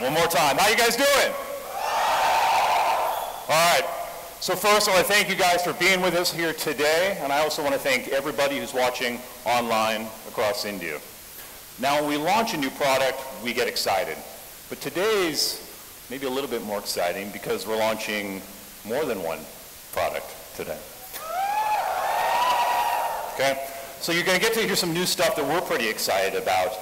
One more time. How you guys doing? All right. So first, I want to thank you guys for being with us here today, and I also want to thank everybody who's watching online across India. Now, when we launch a new product, we get excited. But today's maybe a little bit more exciting because we're launching more than one product today. Okay? So you're going to get to hear some new stuff that we're pretty excited about.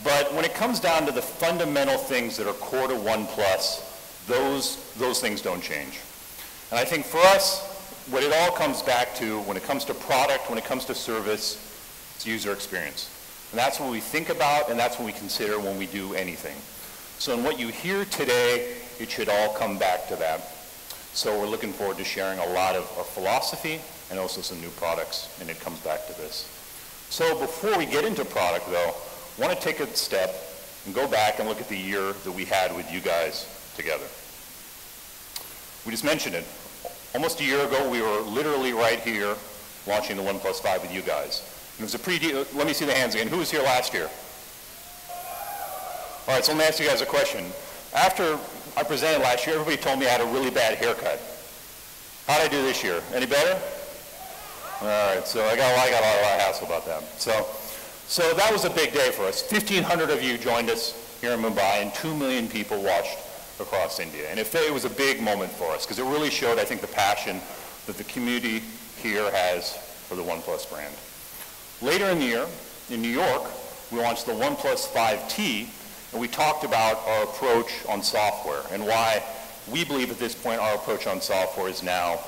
But when it comes down to the fundamental things that are core to Oneplus, those things don't change. And I think for us, what it all comes back to, when it comes to product, when it comes to service, it's user experience. And that's what we think about, and that's what we consider when we do anything. So in what you hear today, it should all come back to that. So we're looking forward to sharing a lot of our philosophy and also some new products, and it comes back to this. So before we get into product, though, I want to take a step and go back and look at the year that we had with you guys together. We just mentioned it. Almost a year ago, we were literally right here launching the OnePlus 5 with you guys. And it was a pretty, let me see the hands again. Who was here last year? All right, so let me ask you guys a question. After I presented last year, everybody told me I had a really bad haircut. How did I do this year? Any better? All right, so I got a lot of hassle about that. So that was a big day for us. 1,500 of you joined us here in Mumbai, and 2 million people watched across India. And it was a big moment for us because it really showed, I think, the passion that the community here has for the OnePlus brand. Later in the year, in New York, we launched the OnePlus 5T, and we talked about our approach on software and why we believe at this point our approach on software is now,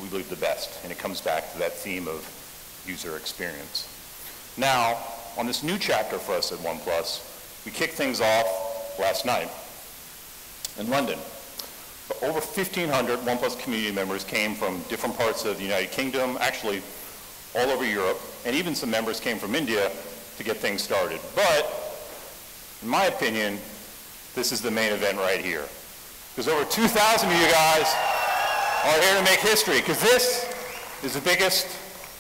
we believe, the best. And it comes back to that theme of user experience. Now, on this new chapter for us at OnePlus, we kicked things off last night in London. Over 1,500 OnePlus community members came from different parts of the United Kingdom, actually all over Europe, and even some members came from India to get things started. But, in my opinion, this is the main event right here. Because over 2,000 of you guys are here to make history, because this is the biggest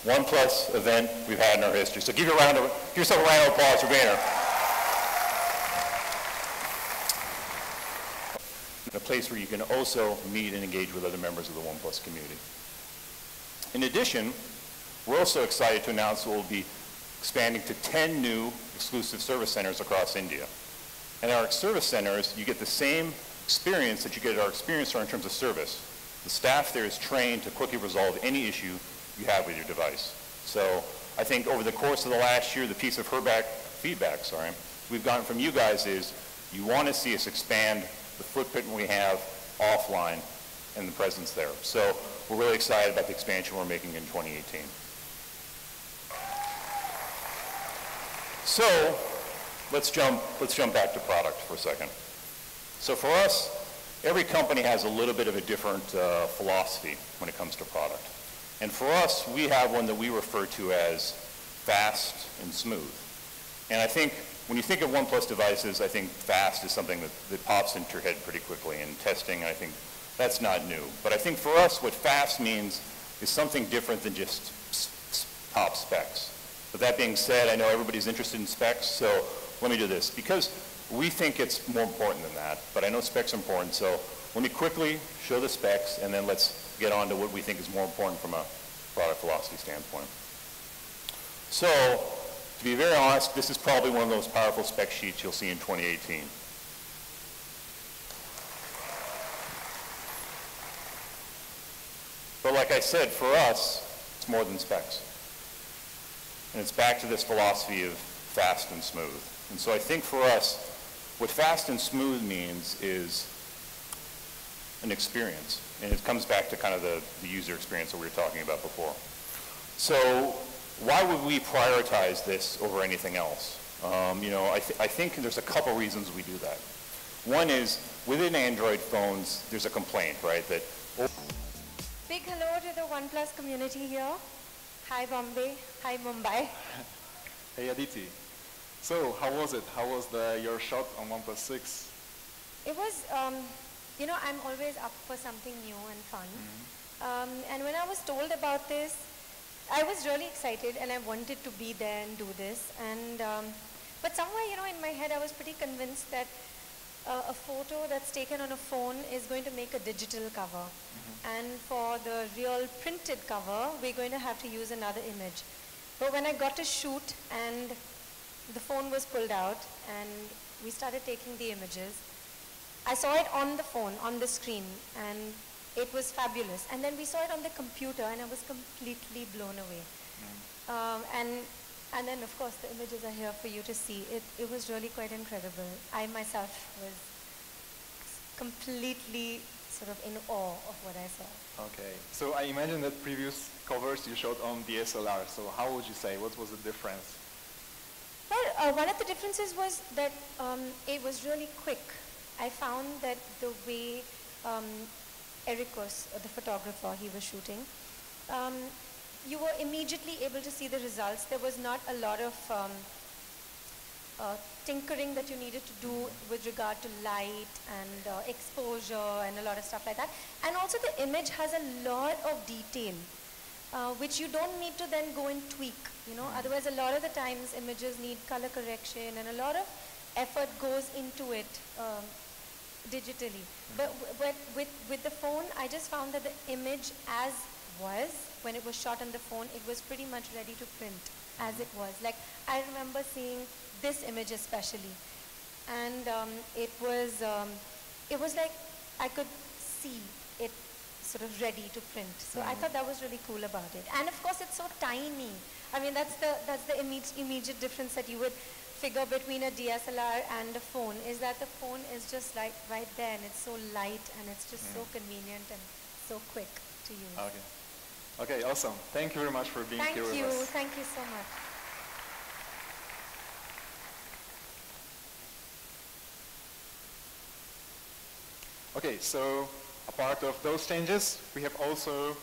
OnePlus event we've had in our history. So give yourself a round of applause for being here. A place where you can also meet and engage with other members of the OnePlus community. In addition, we're also excited to announce that we'll be expanding to 10 new exclusive service centers across India. And at our service centers, you get the same experience that you get at our Experience Center in terms of service. The staff there is trained to quickly resolve any issue you have with your device. So I think over the course of the last year, the piece of feedback we've gotten from you guys is you want to see us expand the footprint we have offline and the presence there. So we're really excited about the expansion we're making in 2018. So let's jump back to product for a second. So for us, every company has a little bit of a different philosophy when it comes to product. And for us, we have one that we refer to as fast and smooth. And I think when you think of OnePlus devices, I think fast is something that pops into your head pretty quickly. In testing, I think that's not new. But I think for us, what fast means is something different than just top specs. But that being said, I know everybody's interested in specs, so let me do this. Because we think it's more important than that, but I know specs are important, so let me quickly show the specs, and then let's get on to what we think is more important from a product philosophy standpoint. So, to be very honest, this is probably one of the most powerful spec sheets you'll see in 2018. But like I said, for us, it's more than specs. And it's back to this philosophy of fast and smooth. And so I think for us, what fast and smooth means is an experience. And it comes back to kind of the user experience that we were talking about before. So why would we prioritize this over anything else? I think there's a couple reasons we do that. One is, within Android phones, there's a complaint, right? That big hello to the OnePlus community here. Hi Bombay, hi Mumbai. Hey Aditi. So how was it? How was your shot on OnePlus 6? It was, I'm always up for something new and fun. Mm-hmm. And when I was told about this, I was really excited and I wanted to be there and do this. And but somewhere, in my head, I was pretty convinced that a photo that's taken on a phone is going to make a digital cover. And for the real printed cover, we're going to have to use another image. But when I got to shoot and the phone was pulled out and we started taking the images, I saw it on the phone, on the screen, and it was fabulous. And then we saw it on the computer and I was completely blown away. And then of course the images are here for you to see. It was really quite incredible. I myself was completely sort of in awe of what I saw. Okay, so I imagine that previous covers you shot on DSLR, so how would you say, what was the difference? Well, one of the differences was that it was really quick. I found that the way Ericus, the photographer, he was shooting, you were immediately able to see the results. There was not a lot of tinkering that you needed to do with regard to light and exposure and a lot of stuff like that. And also the image has a lot of detail, which you don't need to then go and tweak, you know. Otherwise, a lot of the times images need color correction and a lot of effort goes into it digitally. But with the phone, I just found that the image as was, when it was shot on the phone, it was pretty much ready to print as it was. Like, I remember seeing this image especially, and it was like I could see it sort of ready to print. So I thought that was really cool about it. And of course, it's so tiny. I mean, that's the immediate difference that you would figure between a DSLR and a phone, is that the phone is just like right there and it's so light and it's just so convenient and so quick to use. Okay. Okay, awesome. Thank you very much for being here with us. Thank you so much. Okay, so a part of those changes, we have also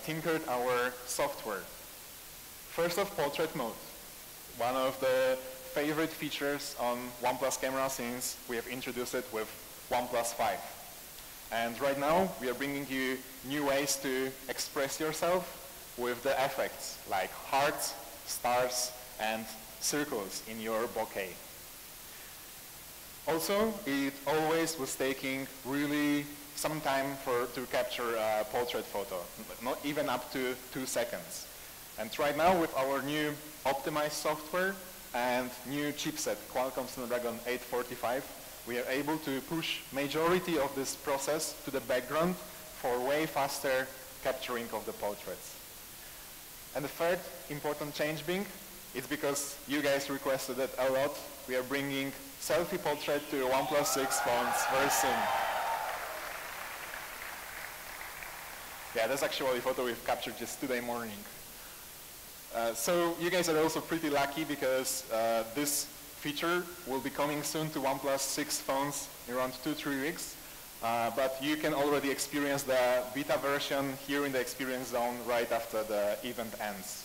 tinkered our software. First off, portrait mode. One of the favorite features on OnePlus camera since we have introduced it with OnePlus 5. And right now, we are bringing you new ways to express yourself with the effects like hearts, stars, and circles in your bokeh. Also, it always was taking really some time to capture a portrait photo, not even up to 2 seconds. And right now, with our new optimized software and new chipset, Qualcomm Snapdragon 845, we are able to push majority of this process to the background for way faster capturing of the portraits. And the third important change being, it's because you guys requested it a lot, we are bringing selfie portrait to OnePlus 6 phones very soon. Yeah, that's actually a photo we've captured just today morning. So you guys are also pretty lucky because this feature will be coming soon to OnePlus 6 phones in around 2-3 weeks. But you can already experience the beta version here in the experience zone right after the event ends.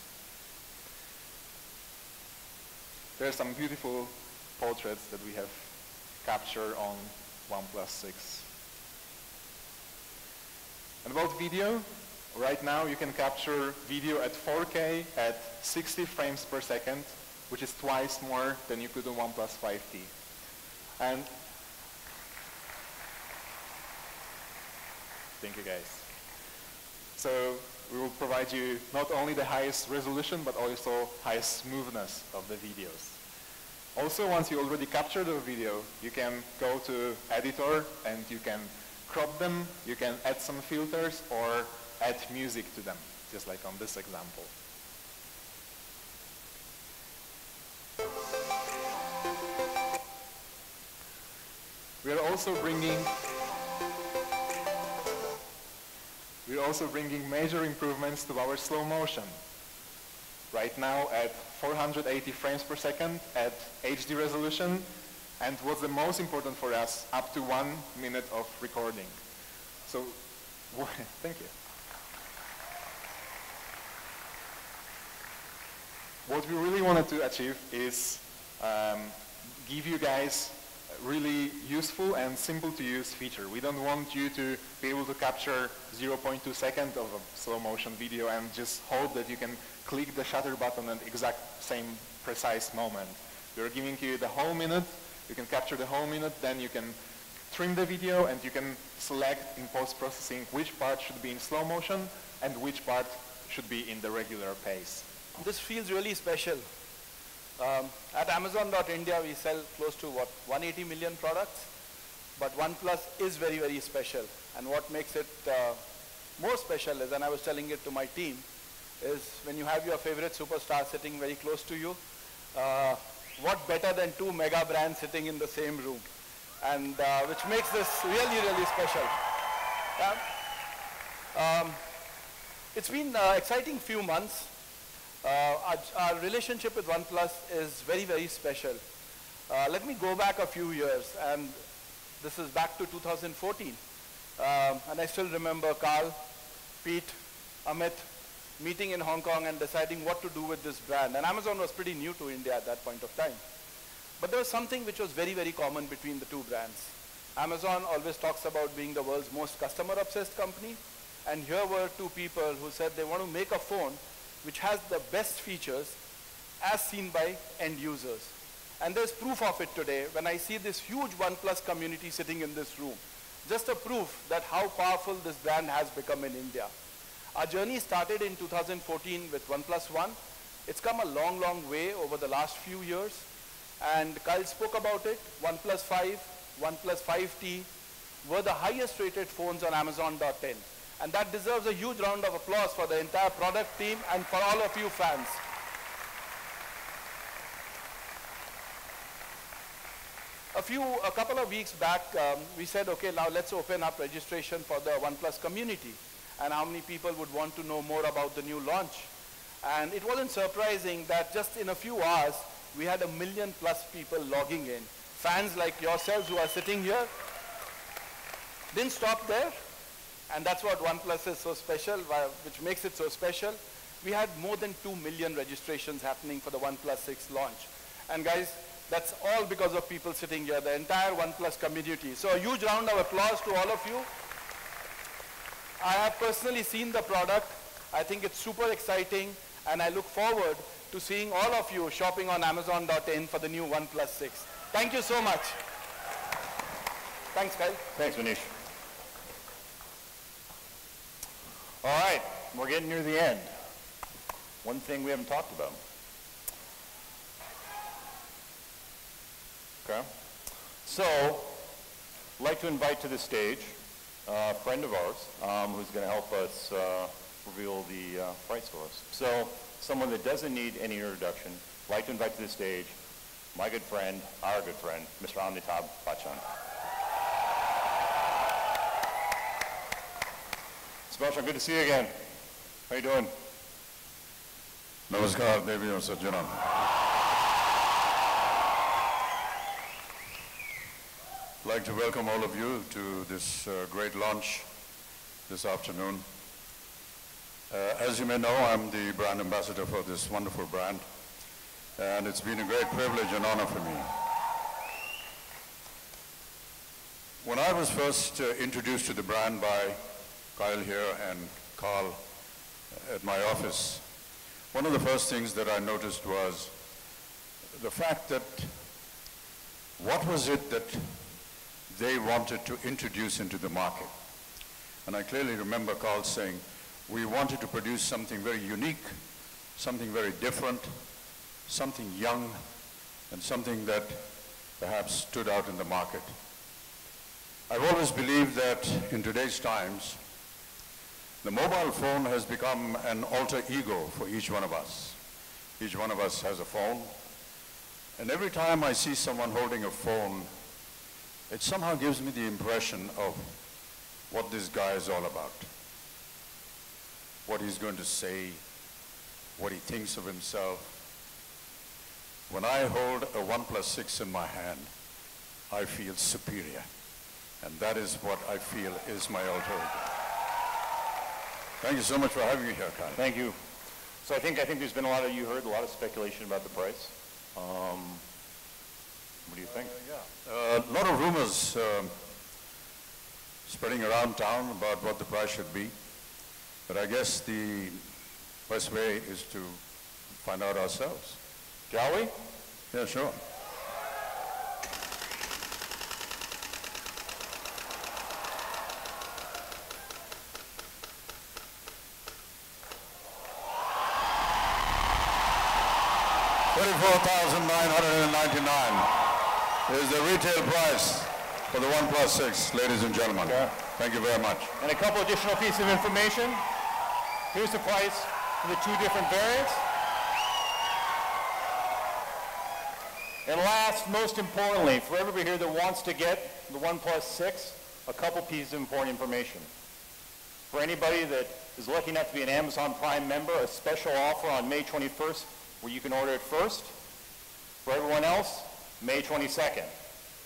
There are some beautiful portraits that we have captured on OnePlus 6. And about video, right now you can capture video at 4K at 60 frames per second, which is twice more than you could on OnePlus 5T. And thank you guys. So we will provide you not only the highest resolution, but also highest smoothness of the videos. Also, once you already captured the video, you can go to editor and you can crop them, you can add some filters or add music to them, just like on this example. We are also bringing major improvements to our slow motion. Right now at 480 frames per second at HD resolution, and what's the most important for us, up to 1 minute of recording. So, thank you. What we really wanted to achieve is give you guys a really useful and simple to use feature. We don't want you to be able to capture 0.2 seconds of a slow motion video and just hope that you can click the shutter button at the exact same precise moment. We're giving you the whole minute, you can capture the whole minute, then you can trim the video, and you can select in post-processing which part should be in slow motion and which part should be in the regular pace. This feels really special. At Amazon.India, we sell close to, 180 million products. But Oneplus is very, very special. And what makes it more special is, and I was telling it to my team, is when you have your favorite superstar sitting very close to you, what better than two mega brands sitting in the same room? And which makes this really, really special. It's been an exciting few months. Our relationship with Oneplus is very, very special. Let me go back a few years, and this is back to 2014. And I still remember Carl, Pete, Amit meeting in Hong Kong and deciding what to do with this brand. And Amazon was pretty new to India at that point of time. But there was something which was very, very common between the two brands. Amazon always talks about being the world's most customer-obsessed company. And here were two people who said they want to make a phone which has the best features as seen by end users. And there's proof of it today when I see this huge OnePlus community sitting in this room. Just a proof that how powerful this brand has become in India. Our journey started in 2014 with OnePlus One. It's come a long, long way over the last few years. And Kyle spoke about it. OnePlus 5, OnePlus 5T were the highest rated phones on Amazon.in. And that deserves a huge round of applause for the entire product team and for all of you fans. A couple of weeks back, we said, okay, now let's open up registration for the OnePlus community and how many people would want to know more about the new launch. And it wasn't surprising that just in a few hours, we had 1 million+ people logging in. Fans like yourselves who are sitting here. Didn't stop there. And that's what OnePlus is so special, which makes it so special. We had more than 2 million registrations happening for the OnePlus 6 launch. And guys, that's all because of people sitting here, the entire OnePlus community. So a huge round of applause to all of you. I have personally seen the product. I think it's super exciting, and I look forward to seeing all of you shopping on Amazon.in for the new OnePlus 6. Thank you so much. Thanks, Kyle. Thanks, Manish. All right, we're getting near the end. One thing we haven't talked about. Okay. So, I'd like to invite to the stage a friend of ours who's going to help us reveal the price for us. So, someone that doesn't need any introduction, I'd like to invite to the stage my good friend, our good friend, Mr. Amitabh Bachchan. Mr. Bachchan, good to see you again. How you doing? Namaskar, Devi and Sajjanam. I'd like to welcome all of you to this great launch this afternoon. As you may know, I'm the brand ambassador for this wonderful brand, and it's been a great privilege and honor for me. When I was first introduced to the brand by Kyle here and Carl at my office, one of the first things that I noticed was the fact that what was it that they wanted to introduce into the market. And I clearly remember Carl saying, we wanted to produce something very unique, something very different, something young, and something that perhaps stood out in the market. I've always believed that in today's times, the mobile phone has become an alter ego for each one of us. Each one of us has a phone, and every time I see someone holding a phone, it somehow gives me the impression of what this guy is all about. What he's going to say, what he thinks of himself. When I hold a OnePlus 6 in my hand, I feel superior. And that is what I feel is my alter ego. Thank you so much for having me here, Kyle. Thank you. So I think there's been you heard a lot of speculation about the price. What do you think? A lot of rumors spreading around town about what the price should be. But I guess the best way is to find out ourselves. Shall we? Yeah, sure. is the retail price for the OnePlus 6, ladies and gentlemen. Yeah. Thank you very much. And a couple additional pieces of information. Here's the price for the two different variants. And last, most importantly, for everybody here that wants to get the OnePlus 6, a couple pieces of important information. For anybody that is lucky enough to be an Amazon Prime member, a special offer on May 21st where you can order it first. For everyone else, May 22nd.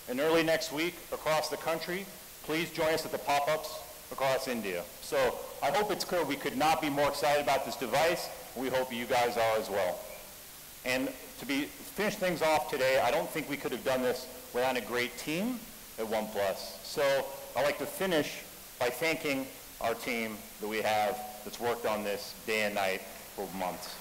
And early next week across the country, please join us at the pop-ups across India. So I hope it's clear we could not be more excited about this device. We hope you guys are as well. And to finish things off today, I don't think we could have done this without a great team at OnePlus. So I'd like to finish by thanking our team that we have that's worked on this day and night for months.